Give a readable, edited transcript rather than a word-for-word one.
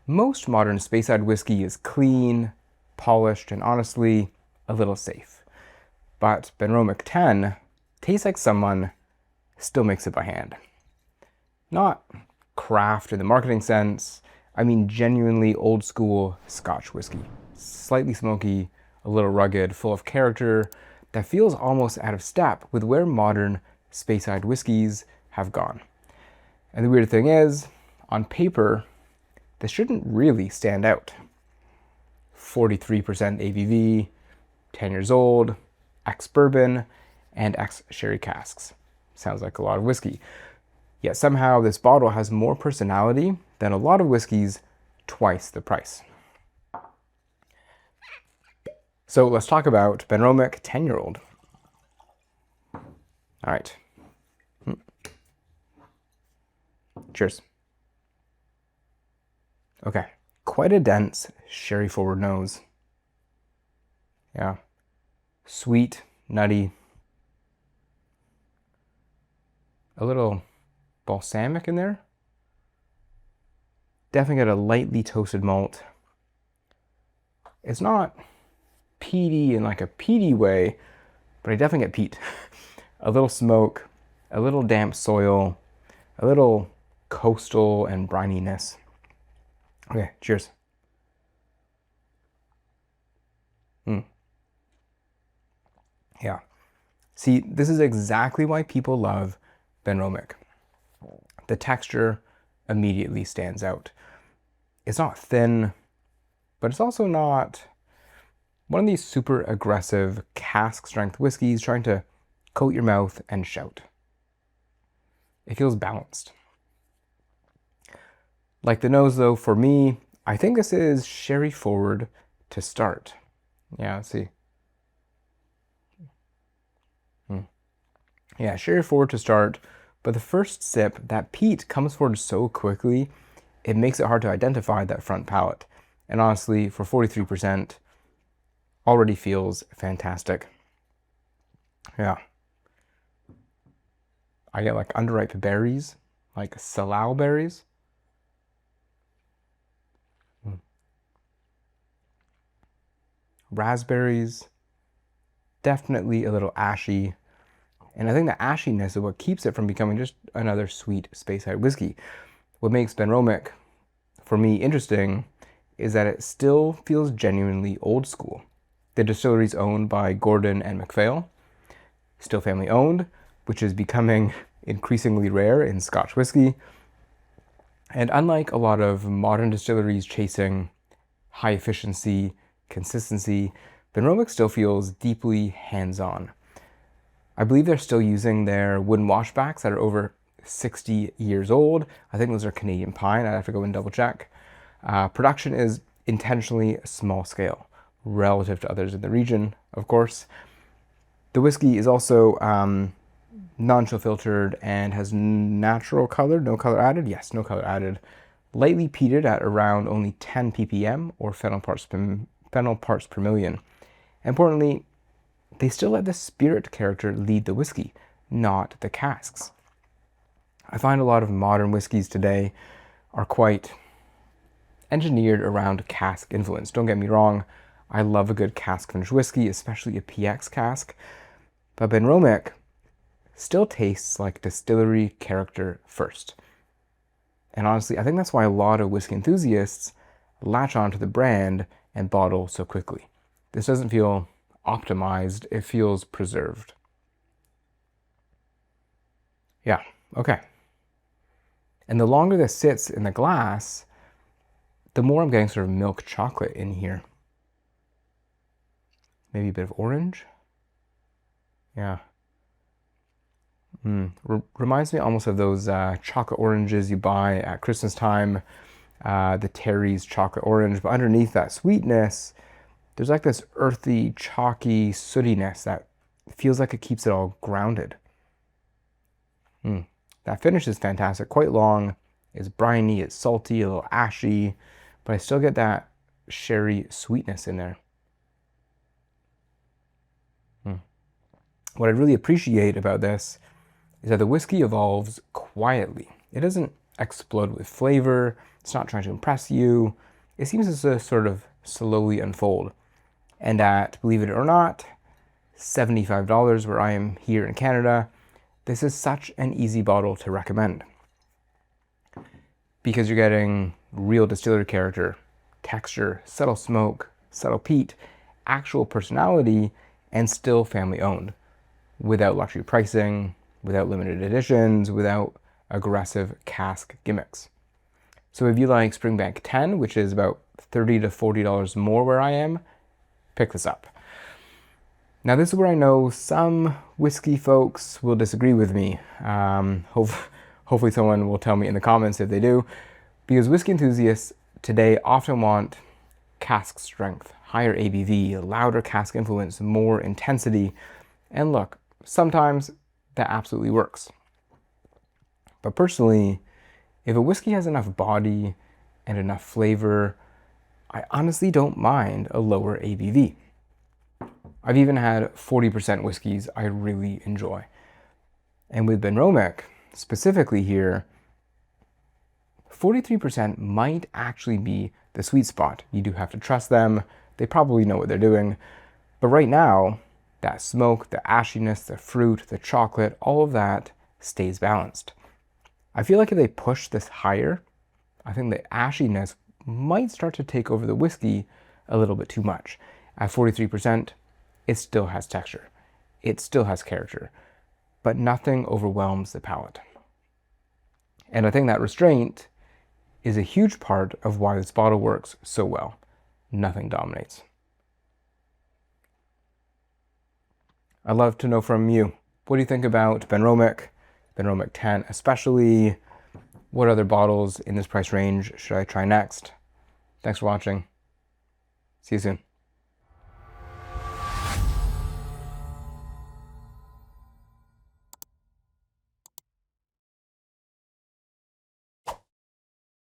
most modern Speyside whiskey is clean, polished, and honestly, a little safe. But Benromach 10 tastes like someone still makes it by hand. Not craft in the marketing sense, I mean genuinely old school Scotch whiskey. Slightly smoky, a little rugged, full of character, that feels almost out of step with where modern Speyside whiskies have gone. And the weird thing is, on paper, this shouldn't really stand out. 43% ABV, 10 years old, ex-bourbon, and ex-sherry casks. Sounds like a lot of whiskey. Yet somehow this bottle has more personality than a lot of whiskeys, twice the price. So let's talk about Benromach 10-year-old. All right. Cheers. Okay, quite a dense sherry forward nose. Yeah, sweet, nutty, a little balsamic in there. Definitely got a lightly toasted malt. It's not peaty in like a peaty way, but I definitely get peat. A little smoke, a little damp soil, a little coastal and brininess. Okay, cheers. Yeah. See, this is exactly why people love Benromach. The texture immediately stands out. It's not thin, but it's also not one of these super aggressive cask strength whiskeys trying to coat your mouth and shout. It feels balanced. Like the nose though, for me, I think this is sherry forward to start. Yeah, let's see. Yeah, sherry forward to start, but the first sip, that peat comes forward so quickly, it makes it hard to identify that front palate. And honestly, for 43%, already feels fantastic. Yeah. I get like underripe berries, like salal berries. Raspberries, definitely a little ashy. And I think the ashiness is what keeps it from becoming just another sweet Speyside whiskey. What makes Benromach, for me, interesting is that it still feels genuinely old school. The distillery is owned by Gordon and MacPhail, still family owned, which is becoming increasingly rare in Scotch whiskey. And unlike a lot of modern distilleries chasing high efficiency, consistency, Benromach still feels deeply hands-on. I believe they're still using their wooden washbacks that are over 60 years old. I think those are Canadian pine. I'd have to go and double check. Production is intentionally small scale relative to others in the region, of course. The whiskey is also non-chill filtered and has natural color, no color added. Yes, no color added. Lightly peated at around only 10 ppm or phenol parts per million. Importantly, they still let the spirit character lead the whiskey, not the casks. I find a lot of modern whiskeys today are quite engineered around cask influence. Don't get me wrong, I love a good cask finished whiskey, especially a PX cask, but Benromach still tastes like distillery character first. And honestly, I think that's why a lot of whiskey enthusiasts latch onto the brand and bottle so quickly. This doesn't feel optimized, it feels preserved. Yeah, okay. And the longer this sits in the glass, the more I'm getting sort of milk chocolate in here. Maybe a bit of orange. Yeah. Reminds me almost of those chocolate oranges you buy at Christmas time, the Terry's chocolate orange, but underneath that sweetness, there's like this earthy, chalky sootiness that feels like it keeps it all grounded. That finish is fantastic, quite long, it's briny, it's salty, a little ashy, but I still get that sherry sweetness in there. What I really appreciate about this is that the whiskey evolves quietly. It doesn't explode with flavor, It's not trying to impress you. It seems to sort of slowly unfold. And at, believe it or not, $75 where I am here in Canada, this is such an easy bottle to recommend. Because you're getting real distillery character, texture, subtle smoke, subtle peat, actual personality, and still family owned, without luxury pricing, without limited editions, without aggressive cask gimmicks. So if you like Springbank 10, which is about $30 to $40 more where I am, pick this up. Now this is where I know some whiskey folks will disagree with me. Hopefully someone will tell me in the comments if they do, because whiskey enthusiasts today often want cask strength, higher ABV, louder cask influence, more intensity. And look, sometimes that absolutely works. But personally, if a whiskey has enough body and enough flavor, I honestly don't mind a lower ABV. I've even had 40% whiskeys I really enjoy. And with Benromach, specifically here, 43% might actually be the sweet spot. You do have to trust them. They probably know what they're doing. But right now, that smoke, the ashiness, the fruit, the chocolate, all of that stays balanced. I feel like if they push this higher, I think the ashiness might start to take over the whiskey a little bit too much. At 43%, it still has texture. It still has character, but nothing overwhelms the palate. And I think that restraint is a huge part of why this bottle works so well. Nothing dominates. I'd love to know from you. What do you think about Benromach, Benromach 10 especially? What other bottles in this price range should I try next? Thanks for watching. See you soon.